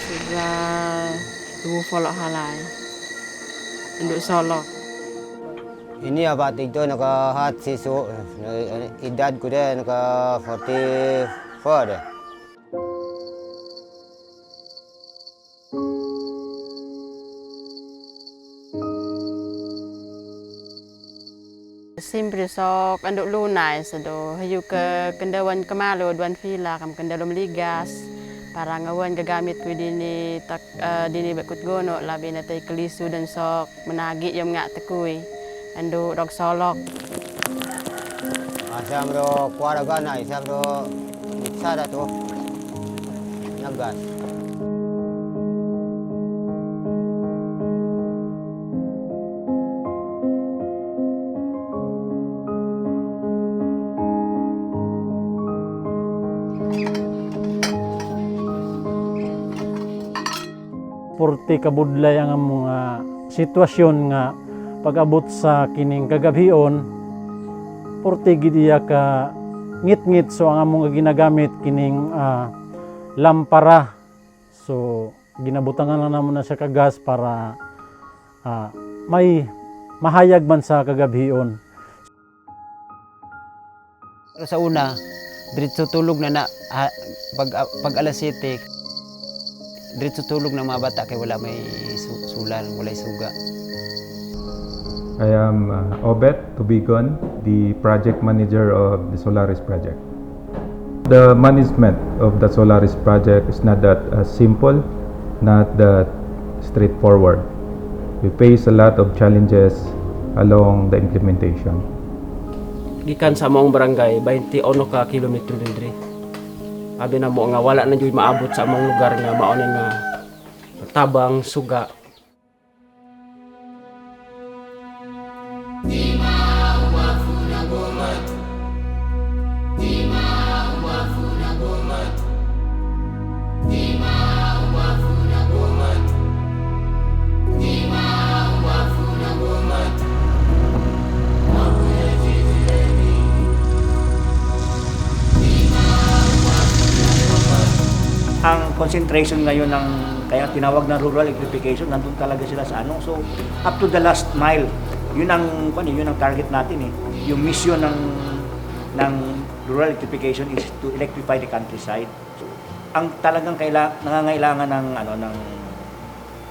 Sudah 20 halay. Untuk Solo. Ini apa itu naka sisu edad ko deh naka 44 deh. Simpre sok anduk lunai sedo hayu ke kendawan kemalo duan villa kam kendalom ligas para ngawan gagamit ku dini tak dini bekut gono labi na tay kelisu dan sok menagi yom ngak tekui anduk dok solok Asam ro kuara gana asam ro sada tu nagas. Porti kabudlay ang mga sitwasyon nga pag-abot sa kining kagabhion porti gidiya ka ngit-ngit so ang among ginagamit kining lampara so ginabutangan lang namon na siya kagas para may mahayag man sa kagabhion. Sa una, diretso tulog na pag alas 7. Diretso tulog ng mga bata kay wala may sulan, wala suga. I am Obet Tubigon, the project manager of the Solaris project. The management of the Solaris project is not that simple, not that straightforward. We face a lot of challenges along the implementation. Gikan sa among barangay 21 ka kilometro diri. Abi na mo nga wala na jud maabot sa among lugar nga mao nga tabang suga. Ang concentration ngayon ng kaya tinawag na rural electrification, nandun talaga sila sa ano. So up to the last mile, yun ang target natin eh. Yung mission ng rural electrification is to electrify the countryside. So, ang talagang nangangailangan ng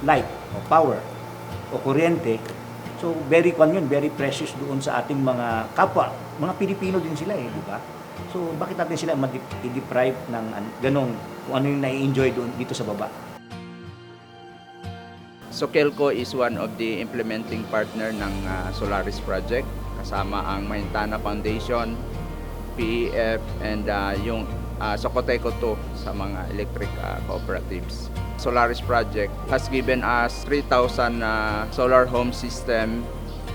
light o power o kuryente. So very precious doon sa ating mga kapwa, mga Pilipino din sila eh, di ba? So bakit natin sila i-deprive ng ganong kung ano yung nai-enjoy doon dito sa baba? Sokelco is one of the implementing partner ng Solaris project kasama ang Mahintana Foundation, PEF and yung Socoteco 2 sa mga electric cooperatives. Solaris project has given us 3,000 solar home system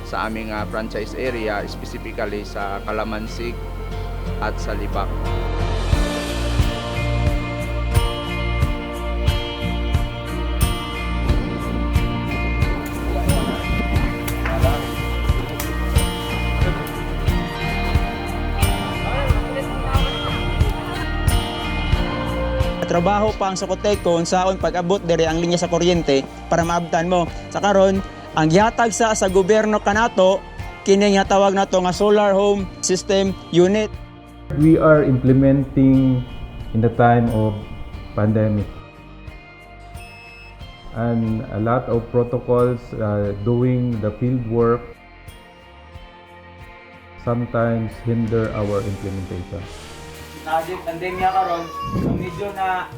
sa aming franchise area, specifically sa Calamansig at sa Libak. Trabaho pa ang Socoteco unsaon pag-abot diri ang linya sa kuryente para maabtan mo. Sa karon, ang gihatag sa gobyerno kanato kini nga tawag nato nga solar home system unit. We are implementing in the time of pandemic. And a lot of protocols doing the field work sometimes hinder our implementation. Pandemya karon, medyo na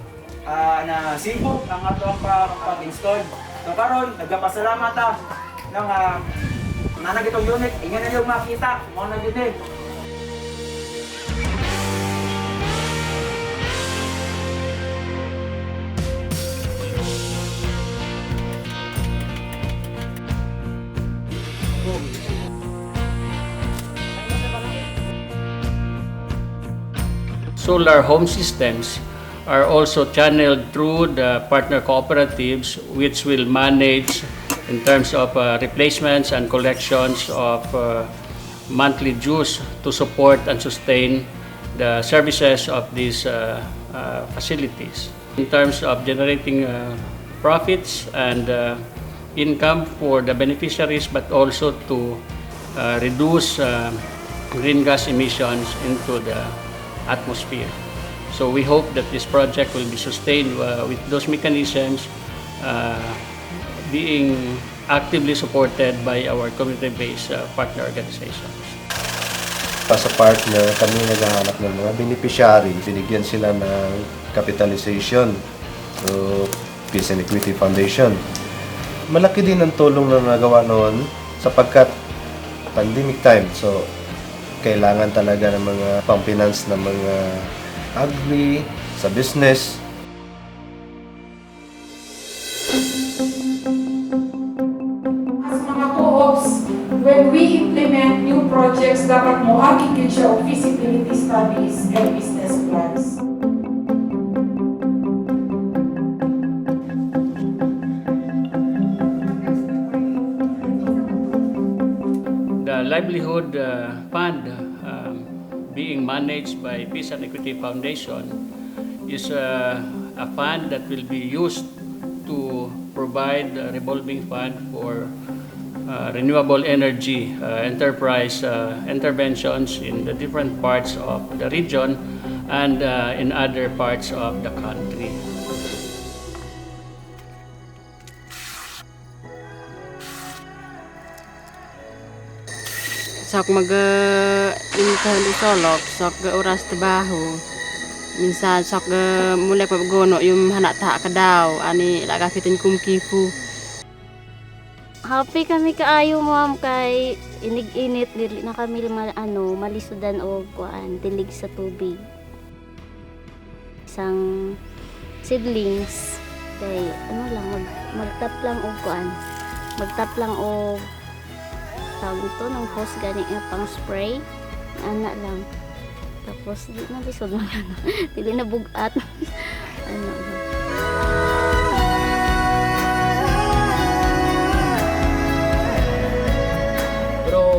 sibog ang atong pag-install. So karon nagpasalamat ta ng nanag itong unit, ingay na yung makita, mo na gid. Solar home systems are also channeled through the partner cooperatives, which will manage in terms of replacements and collections of monthly dues to support and sustain the services of these facilities. In terms of generating profits and income for the beneficiaries, but also to reduce green gas emissions into the atmosphere. So we hope that this project will be sustained with those mechanisms being actively supported by our community-based partner organizations. Sa partner, kami naghahanap ng mga beneficiary. Binigyan sila ng capitalization through Peace and Equity Foundation. Malaki din ang tulong na nagawa noon sapagkat pandemic time. So, kailangan talaga ng mga pang-finance ng mga agri, sa business. As mga co-ops, when we implement new projects, dapat mohagi din siya of feasibility studies and business plans. The Livelihood Fund being managed by Peace and Equity Foundation is a fund that will be used to provide a revolving fund for renewable energy enterprise interventions in the different parts of the region and in other parts of the country. Sok intahan usolok, sok oras trabaho. Minsan sok mulai paggono yung hanak tak kadaw ani lagafitin kumkifu. Happy kami kaayo ma'am kay inig-init dili na kami malisudan og kuan tilig sa tubig. Isang seedlings kay magtap lang og kuan. Magtap lang og tawag ito ng hose gani nga pang spray. Ana lang. Tapos di na lisod mo dili na bugat. Ano lang.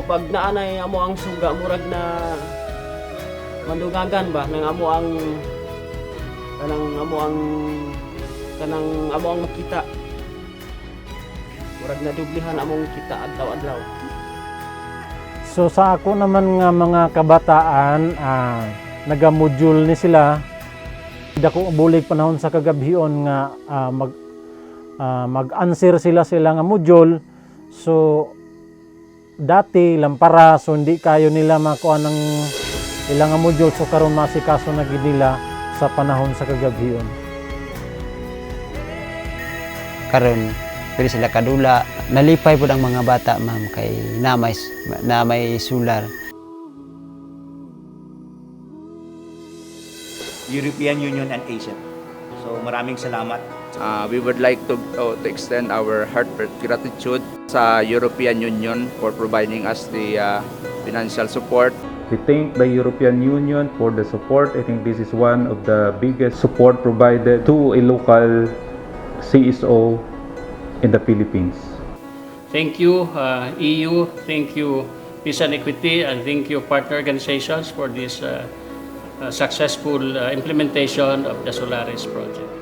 Pag naanay amo ang suga murag na mandugagan ba nang amo ang makita murag na dublihan among kita adlaw-adlaw. So sa ako naman nga mga kabataan, nagamodule ni sila. Dako bulig panahon sa kagabhion nga mag-answer sila nga module. So dati lampara, so hindi kayo nila makuha ng ilang module, so karon masikaso na gid nila sa panahon sa kagabhion. Karon pwede sila kadula. Nalipay po ang mga bata, ma'am, kay na may solar. European Union and ASEP. So maraming salamat. We would like to extend our heartfelt gratitude sa European Union for providing us the financial support. We thank the European Union for the support. I think this is one of the biggest support provided to a local CSO in the Philippines. Thank you, EU, thank you, Peace and Equity, and thank you, partner organizations for this successful implementation of the Solaris project.